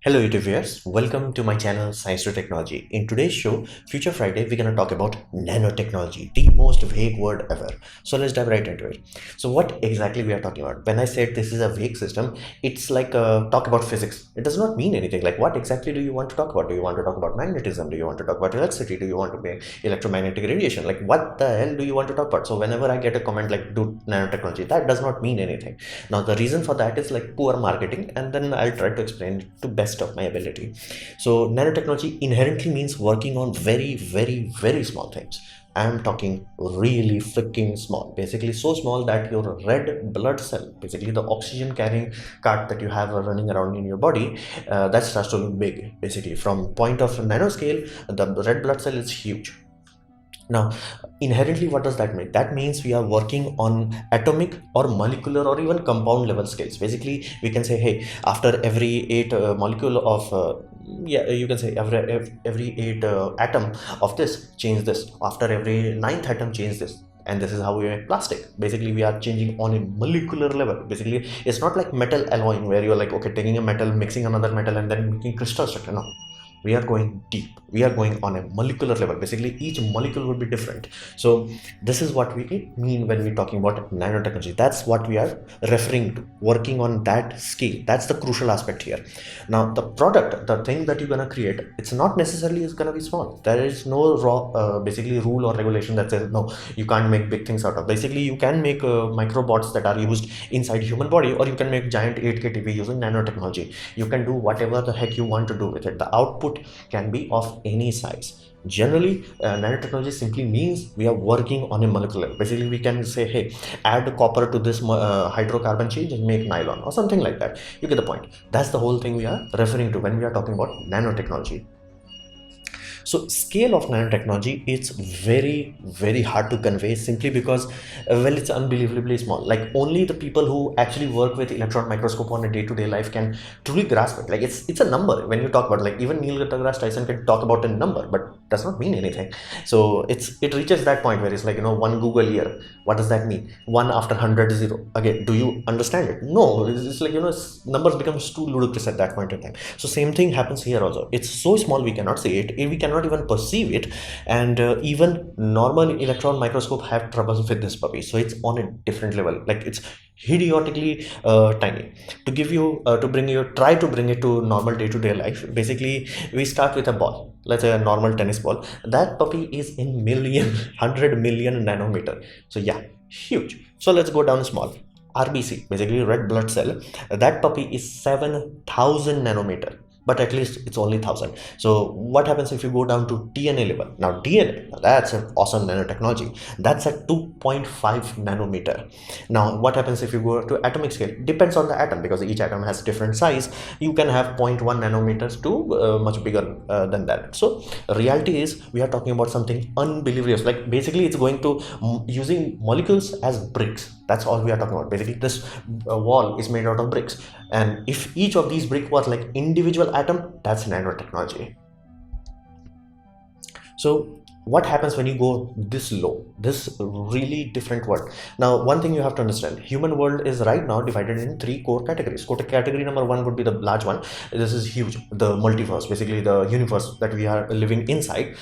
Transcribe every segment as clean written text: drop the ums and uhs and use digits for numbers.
Hello YouTube viewers, welcome to my channel Science to Technology. In today's show, Future Friday, we're going to talk about nanotechnology, the most vague word ever. So let's dive right into it. So what exactly we are talking about? When I said this is a vague system, it's like talk about physics. It does not mean anything. Like what exactly do you want to talk about? Do you want to talk about magnetism? Do you want to talk about electricity? Do you want to make electromagnetic radiation? Like what the hell do you want to talk about? So whenever I get a comment like do nanotechnology, that does not mean anything. Now the reason for that is like poor marketing, and then I'll try to explain it to best of my ability. So nanotechnology inherently means working on very small things. I'm talking really freaking small, basically so small that your red blood cell, basically the oxygen carrying cart that you have running around in your body, that starts to look big. Basically from point of nanoscale, the red blood cell is huge. Now, inherently, what does that mean? That means we are working on atomic or molecular or even compound level scales. Basically, we can say, hey, after every eight molecule of yeah, you can say every eight atom of this, change this. After every ninth atom, change this. And this is how we make plastic. Basically, we are changing on a molecular level. Basically, it's not like metal alloying where you're like, okay, taking a metal, mixing another metal, and then making crystal structure. No, we are going deep. We are going on a molecular level. Basically each molecule will be different. So this is what we mean when we're talking about nanotechnology. That's what we are referring to, working on that scale. That's the crucial aspect here. Now the product, the thing that you're going to create, it's not necessarily is going to be small. There is no raw basically rule or regulation that says no, you can't make big things out of. Basically you can make microbots that are used inside human body, or you can make giant 8K TV using nanotechnology. You can do whatever the heck you want to do with it. The output can be of any size. Generally, nanotechnology simply means we are working on a molecular level. Basically, we can say, hey, add copper to this hydrocarbon change and make nylon or something like that. You get the point. That's the whole thing we are referring to when we are talking about nanotechnology. So scale of nanotechnology, it's very hard to convey simply because well, it's unbelievably small. Like only the people who actually work with electron microscope on a day-to-day life can truly grasp it. Like it's a number. When you talk about, like, even Neil deGrasse Tyson can talk about a number, but does not mean anything. So it reaches that point where it's like, one Google year, what does that mean? One after 100 is zero. Again, do you understand it? No. It's like, numbers becomes too ludicrous at that point in time. So same thing happens here also. It's so small we cannot see it, we cannot even perceive it, and even normal electron microscope have troubles with this puppy. So it's on a different level. Like it's idiotically tiny. To give you to bring you try to bring it to normal day-to-day life. Basically we start with a ball, let's say a normal tennis ball. That puppy is in million 100 million nanometer. So yeah, huge. So let's go down small. RBC, basically red blood cell, that puppy is 7,000 nanometer, but at least it's only 1,000. So what happens if you go down to DNA level? Now DNA, that's an awesome nanotechnology. That's at 2.5 nanometer. Now what happens if you go to atomic scale? Depends on the atom, because each atom has different size. You can have 0.1 nanometers to much bigger than that. So reality is we are talking about something unbelievable. Like basically it's going to using molecules as bricks. That's all we are talking about. Basically this wall is made out of bricks, and if each of these brick was like individual atom, that's nanotechnology. So what happens when you go this low, this really different world? Now one thing you have to understand, human world is right now divided in three core categories. Category number one would be the large one. This is huge, the multiverse, basically the universe that we are living inside.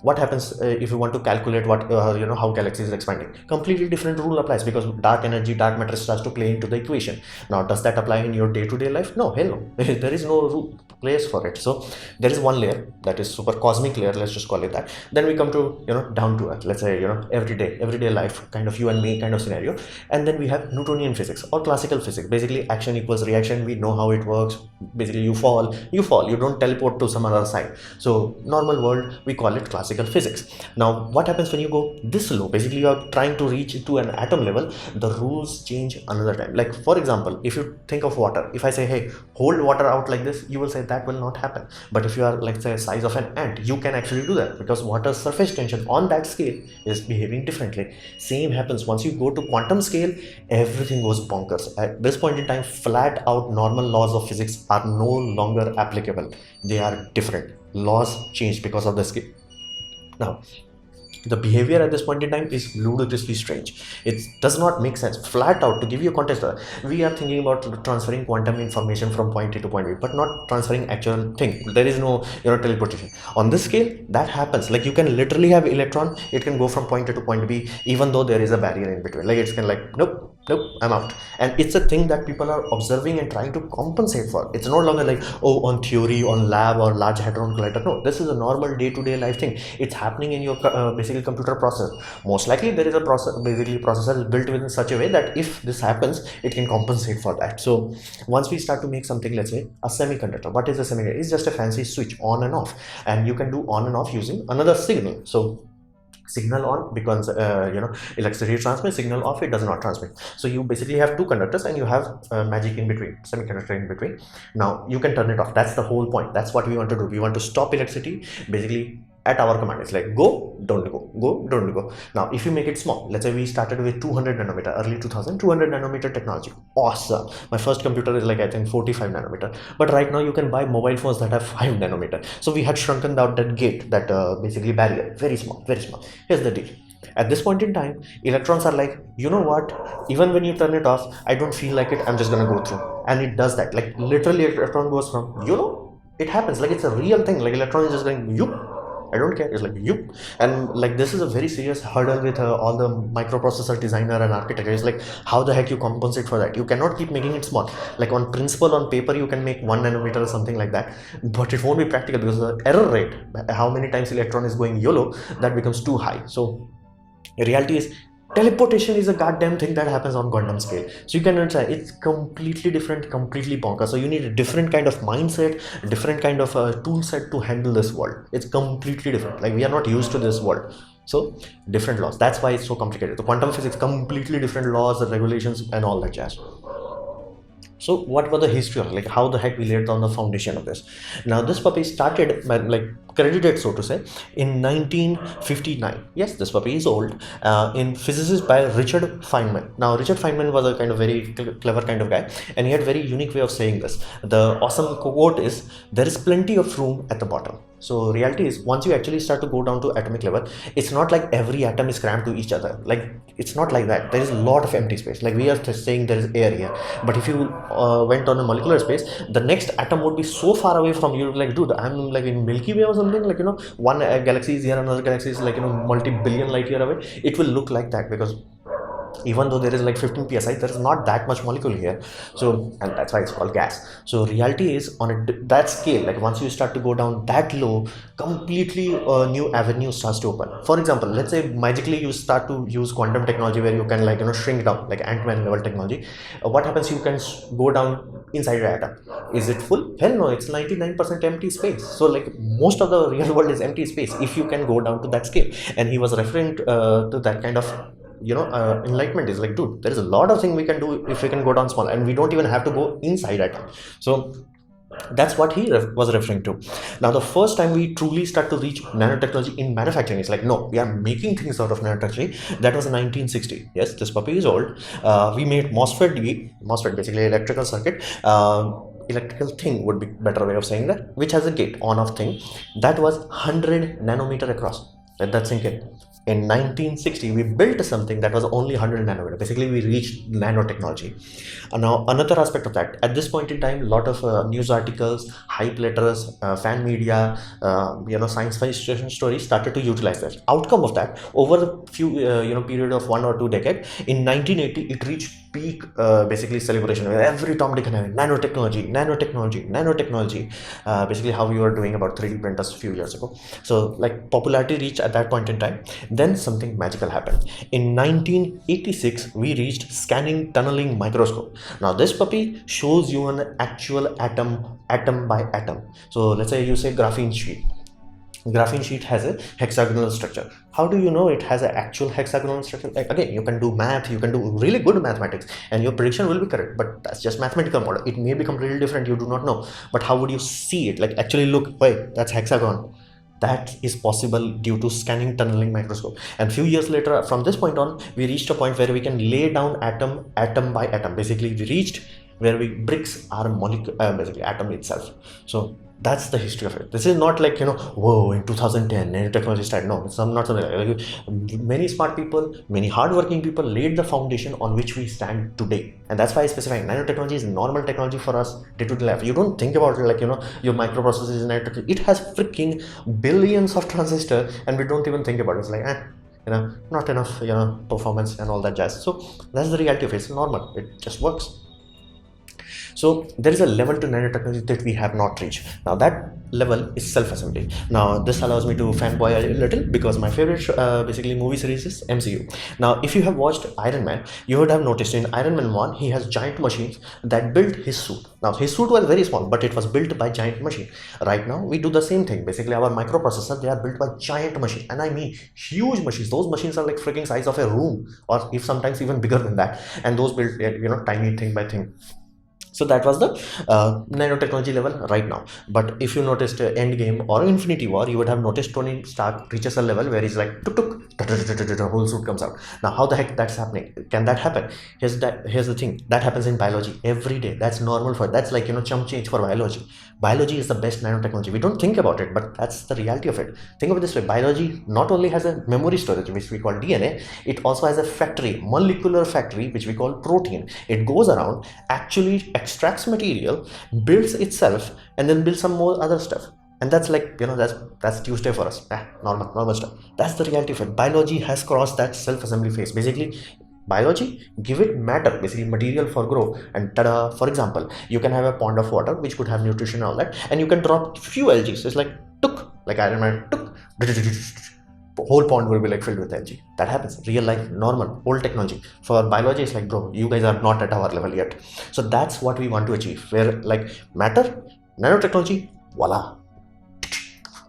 What happens if you want to calculate what how galaxy is expanding? Completely different rule applies, because dark energy, dark matter starts to play into the equation. Now does that apply in your day-to-day life? No, hell no. There is no rule place for it. So there is one layer that is super cosmic layer, let's just call it that. Then we come to down to earth, let's say everyday life, kind of you and me kind of scenario. And then we have Newtonian physics or classical physics. Basically action equals reaction, we know how it works. Basically you fall, you don't teleport to some other side. So normal world, we call it classical physics. Now what happens when you go this low? Basically you are trying to reach to an atom level. The rules change another time. Like for example, if you think of water, if I say, hey, hold water out like this, you will say that will not happen. But if you are, let's say, size of an ant, you can actually do that, because water surface tension on that scale is behaving differently. Same happens once you go to quantum scale. Everything goes bonkers. At this point in time, flat out normal laws of physics are no longer applicable. They are different. Laws change because of the scale. Now The behavior at this point in time is ludicrously strange. It does not make sense. Flat out, to give you a context, we are thinking about transferring quantum information from point A to point B, but not transferring actual thing. There is no, teleportation. On this scale, that happens. Like you can literally have electron, it can go from point A to point B, even though there is a barrier in between. Like it's kind of like, nope, I'm out. And it's a thing that people are observing and trying to compensate for. It's no longer like, oh, on theory, on lab, or large hadron collider. No, this is a normal day-to-day life thing. It's happening in your basically computer process. Most likely there is a process, basically processor is built within such a way that if this happens, it can compensate for that. So once we start to make something, let's say a semiconductor. What is a semiconductor? It's just a fancy switch on and off, and you can do on and off using another signal. So signal on becomes electricity transmits, signal off, it does not transmit. So you basically have two conductors and you have magic in between, semiconductor in between. Now you can turn it off. That's the whole point. That's what we want to do. We want to stop electricity basically at our command. It's like go, don't go, go, don't go. Now if you make it small, let's say we started with 200 nanometer, early 2000, 200 nanometer technology, awesome. My first computer is like, I think 45 nanometer, but right now you can buy mobile phones that have 5 nanometer. So we had shrunken out that gate, that basically barrier, very small, very small. Here's the deal. At this point in time, electrons are like, you know what, even when you turn it off, I don't feel like it, I'm just gonna go through. And it does that. Like literally electron goes from, it happens. Like it's a real thing. Like electron is just going, I don't care. It's like and like this is a very serious hurdle with all the microprocessor designer and architecture. It's like, how the heck you compensate for that? You cannot keep making it small. Like on principle, on paper, you can make 1 nanometer or something like that, but it won't be practical because the error rate, how many times electron is going YOLO, that becomes too high. So the reality is, teleportation is a goddamn thing that happens on quantum scale. So you can understand it's completely different, completely bonkers. So you need a different kind of mindset, a different kind of tool set to handle this world. It's completely different. Like we are not used to this world. So different laws. That's why it's so complicated. The quantum physics, completely different laws and regulations and all that jazz. So what was the history of, like, how the heck we laid down the foundation of this? Now this puppy started, like, credited, so to say, in 1959. Yes, this puppy is old. In physicist by Richard Feynman. Now Richard Feynman was a kind of very clever kind of guy, and he had very unique way of saying this. The awesome quote is, there is plenty of room at the bottom. So reality is, once you actually start to go down to atomic level, it's not like every atom is crammed to each other. Like it's not like that. There is a lot of empty space. Like we are saying there is air here, but if you went on a molecular space, the next atom would be so far away from you. Like, dude, I'm like in Milky Way or something. Like, one galaxy is here, another galaxy is like, multi-billion light year away. It will look like that because even though there is like 15 psi, there is not that much molecule here. So, and that's why it's called gas. So reality is, on that scale, like once you start to go down that low, completely new avenue starts to open. For example, let's say magically you start to use quantum technology where you can, like, shrink down, like Ant-Man level technology. What happens? You can go down inside the atom. Is it full? Hell no, it's 99% empty space. So like most of the real world is empty space if you can go down to that scale. And he was referring to that kind of enlightenment. Is like, dude, there is a lot of things we can do if we can go down small, and we don't even have to go inside atom. So that's what he was referring to. Now the first time we truly start to reach nanotechnology in manufacturing, it's like, no, we are making things out of nanotechnology. That was in 1960. Yes, this puppy is old. We made MOSFET, basically electrical circuit, electrical thing would be better way of saying that, which has a gate on off thing that was 100 nanometer across. Let that sink in. In 1960, we built something that was only 100 nanometer. Basically, we reached nanotechnology. And now, another aspect of that, at this point in time, a lot of news articles, hype letters, fan media, science fiction stories started to utilize that. Outcome of that, over a few, period of 1 or 2 decades, in 1980, it reached peak, basically celebration where every Tom, Dick and Harry, nanotechnology. Basically, how we were doing about 3D printers a few years ago. So, like, popularity reached at that point in time. Then something magical happened. In 1986, we reached scanning tunneling microscope. Now this puppy shows you an actual atom by atom. So let's say you say graphene sheet. Graphene sheet has a hexagonal structure. How do you know it has an actual hexagonal structure? Like, again, you can do math, you can do really good mathematics, and your prediction will be correct, but that's just mathematical model. It may become really different, you do not know. But how would you see it? Like, actually look, wait, that's hexagon. That is possible due to scanning tunneling microscope. And few years later, from this point on, we reached a point where we can lay down atom by atom. Basically, we reached where we bricks are molecule, basically atom itself. So that's the history of it. This is not like, whoa, in 2010 nanotechnology started. No, it's not something like that. Many smart people, many hardworking people laid the foundation on which we stand today. And that's why I specify nanotechnology is normal technology for us day-to-day life. You don't think about it like, your microprocessor is nanotechnology. It has freaking billions of transistors and we don't even think about it. It's like, not enough, performance and all that jazz. So that's the reality of it. It's normal. It just works. So there is a level to nanotechnology that we have not reached. Now that level is self-assembly. Now this allows me to fanboy a little because my favorite basically movie series is MCU. Now if you have watched Iron Man, you would have noticed in Iron Man 1 he has giant machines that built his suit. Now his suit was very small, but it was built by giant machine. Right now we do the same thing. Basically our microprocessor, they are built by giant machines, and I mean huge machines. Those machines are like freaking size of a room, or if sometimes even bigger than that, and those built tiny thing by thing. So that was the nanotechnology level right now. But if you noticed Endgame or Infinity War, you would have noticed Tony Stark reaches a level where he's like tuk tuk, the whole suit comes out. Now how the heck that's happening? Can that happen? Here's the thing, that happens in biology every day. That's normal for, that's like chump change for biology. Biology is the best nanotechnology. We don't think about it, but that's the reality of it. Think of it this way, biology not only has a memory storage which we call DNA, it also has a factory, molecular factory, which we call protein. It goes around, actually extracts material, builds itself, and then builds some more other stuff. And that's like, that's Tuesday for us. Normal stuff. That's the reality of it. Biology has crossed that self-assembly phase. Basically, biology, give it matter, basically material for growth, and tada. For example, you can have a pond of water which could have nutrition and all that, and you can drop few algae. So it's like tuk, like Iron Man tuk, whole pond will be like filled with algae. That happens, real life, normal, old technology. For biology, it's like, bro, you guys are not at our level yet. So that's what we want to achieve, where like matter, nanotechnology, voila.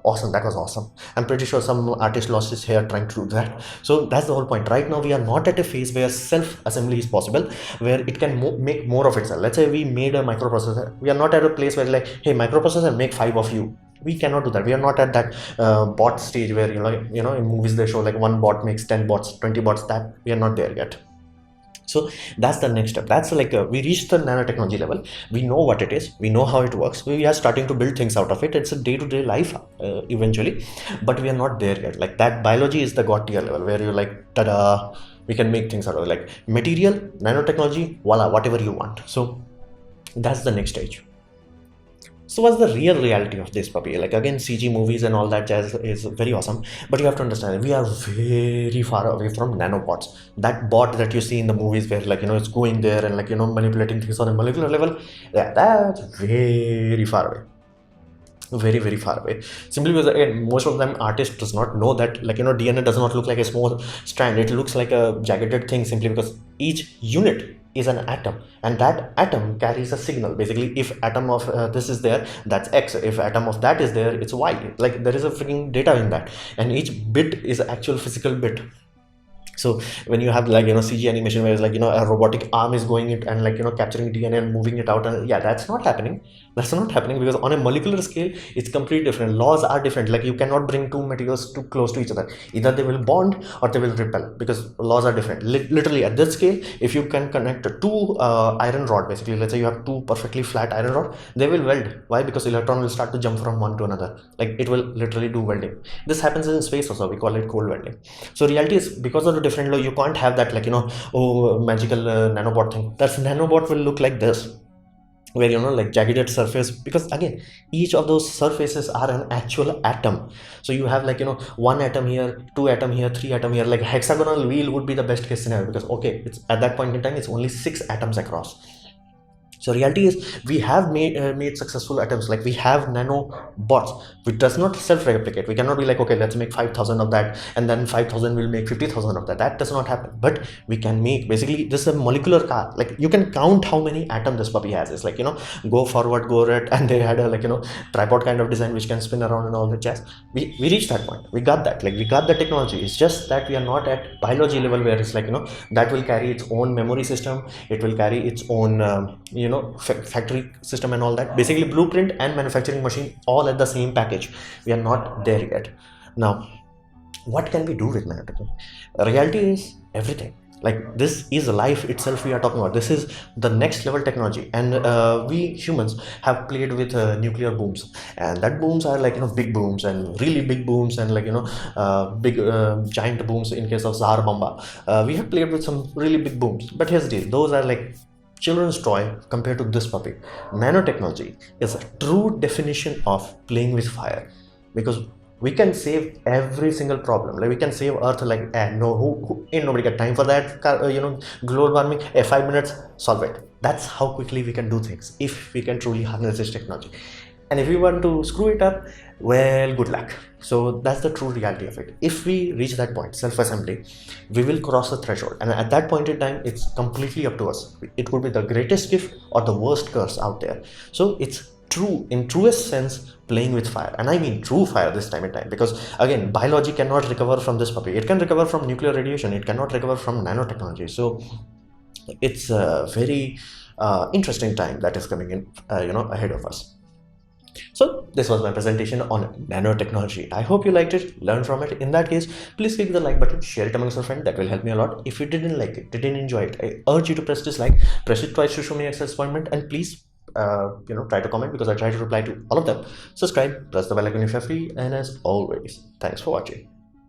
Awesome, that was awesome. I'm pretty sure some artist lost his hair trying to do that. So that's the whole point. Right now we are not at a phase where self-assembly is possible, where it can make more of itself. Let's say we made a microprocessor. We are not at a place where like, hey, microprocessor, make 5 of you. We cannot do that. We are not at that bot stage where in movies they show like one bot makes 10 bots, 20 bots. That we are not there yet. So that's the next step. That's like we reached the nanotechnology level. We know what it is, we know how it works, we are starting to build things out of it. It's a day-to-day life eventually, but we are not there yet. Like that biology is the god tier level where you're like, tada, we can make things out of it. Like material, nanotechnology, voila, whatever you want. So that's the next stage. So what's the real reality of this puppy? Like again, CG movies and all that jazz is very awesome, but you have to understand we are very far away from nanobots. That bot that you see in the movies where like it's going there and like manipulating things on a molecular level, yeah, that's very far away. Very far away, simply because again most of them artists does not know that like DNA does not look like a small strand. It looks like a jagged thing simply because each unit is an atom, and that atom carries a signal. Basically, if atom of this is there, that's X. If atom of that is there, it's Y. Like there is a freaking data in that, and each bit is an actual physical bit. So when you have like CG animation where it's like a robotic arm is going it and like capturing DNA and moving it out, and yeah, that's not happening. That's not happening because on a molecular scale it's completely different. Laws are different. Like you cannot bring two materials too close to each other. Either they will bond or they will repel because laws are different. Literally at this scale, if you can connect two iron rod, basically let's say you have two perfectly flat iron rod, they will weld. Why? Because electron will start to jump from one to another. Like it will literally do welding. This happens in space also. We call it cold welding. So reality is because of the different law, you can't have that like magical nanobot thing. That nanobot will look like this, where like jagged surface, because again each of those surfaces are an actual atom. So you have like one atom here, two atom here, three atom here. Like hexagonal wheel would be the best case scenario because okay, it's at that point in time it's only 6 atoms across. So reality is we have made successful attempts. Like we have nanobots which does not self-replicate. We cannot be like, okay, let's make 5,000 of that and then 5,000 will make 50,000 of that. That does not happen. But we can make, basically this is a molecular car. Like you can count how many atoms this puppy has. It's like go forward, go right, and they had a like tripod kind of design which can spin around and all the jazz. We reached that point. We got that. Like we got the technology. It's just that we are not at biology level where it's like that will carry its own memory system. It will carry its own factory system and all that. Basically blueprint and manufacturing machine all at the same package. We are not there yet. Now what can we do with nanotechnology? Reality is everything. Like, this is life itself we are talking about. This is the next level technology. And we humans have played with nuclear booms, and that booms are like, big booms and really big booms, and like, big giant booms in case of Zar Bomba. We have played with some really big booms, but here's the deal, those are like children's toy compared to this puppy. Nanotechnology is a true definition of playing with fire, because we can save every single problem. Like, we can save earth, like, no, who ain't nobody got time for that, global warming, 5 minutes, solve it. That's how quickly we can do things if we can truly harness this technology. And if we want to screw it up, well, good luck. So that's the true reality of it. If we reach that point, self-assembly, we will cross the threshold, and at that point in time, it's completely up to us. It would be the greatest gift or the worst curse out there. So it's true, in truest sense, playing with fire. And I mean true fire this time and time, because again, biology cannot recover from this puppy. It can recover from nuclear radiation, it cannot recover from nanotechnology. So it's a very interesting time that is coming in ahead of us. So this was my presentation on nanotechnology. I hope you liked it, learned from it. In that case, please click the like button, share it amongst your friends. That will help me a lot. If you didn't like it, didn't enjoy it, I urge you to press dislike, press it twice to show me your disappointment, and please try to comment, because I try to reply to all of them. Subscribe, press the bell icon if you're free, and as always, thanks for watching.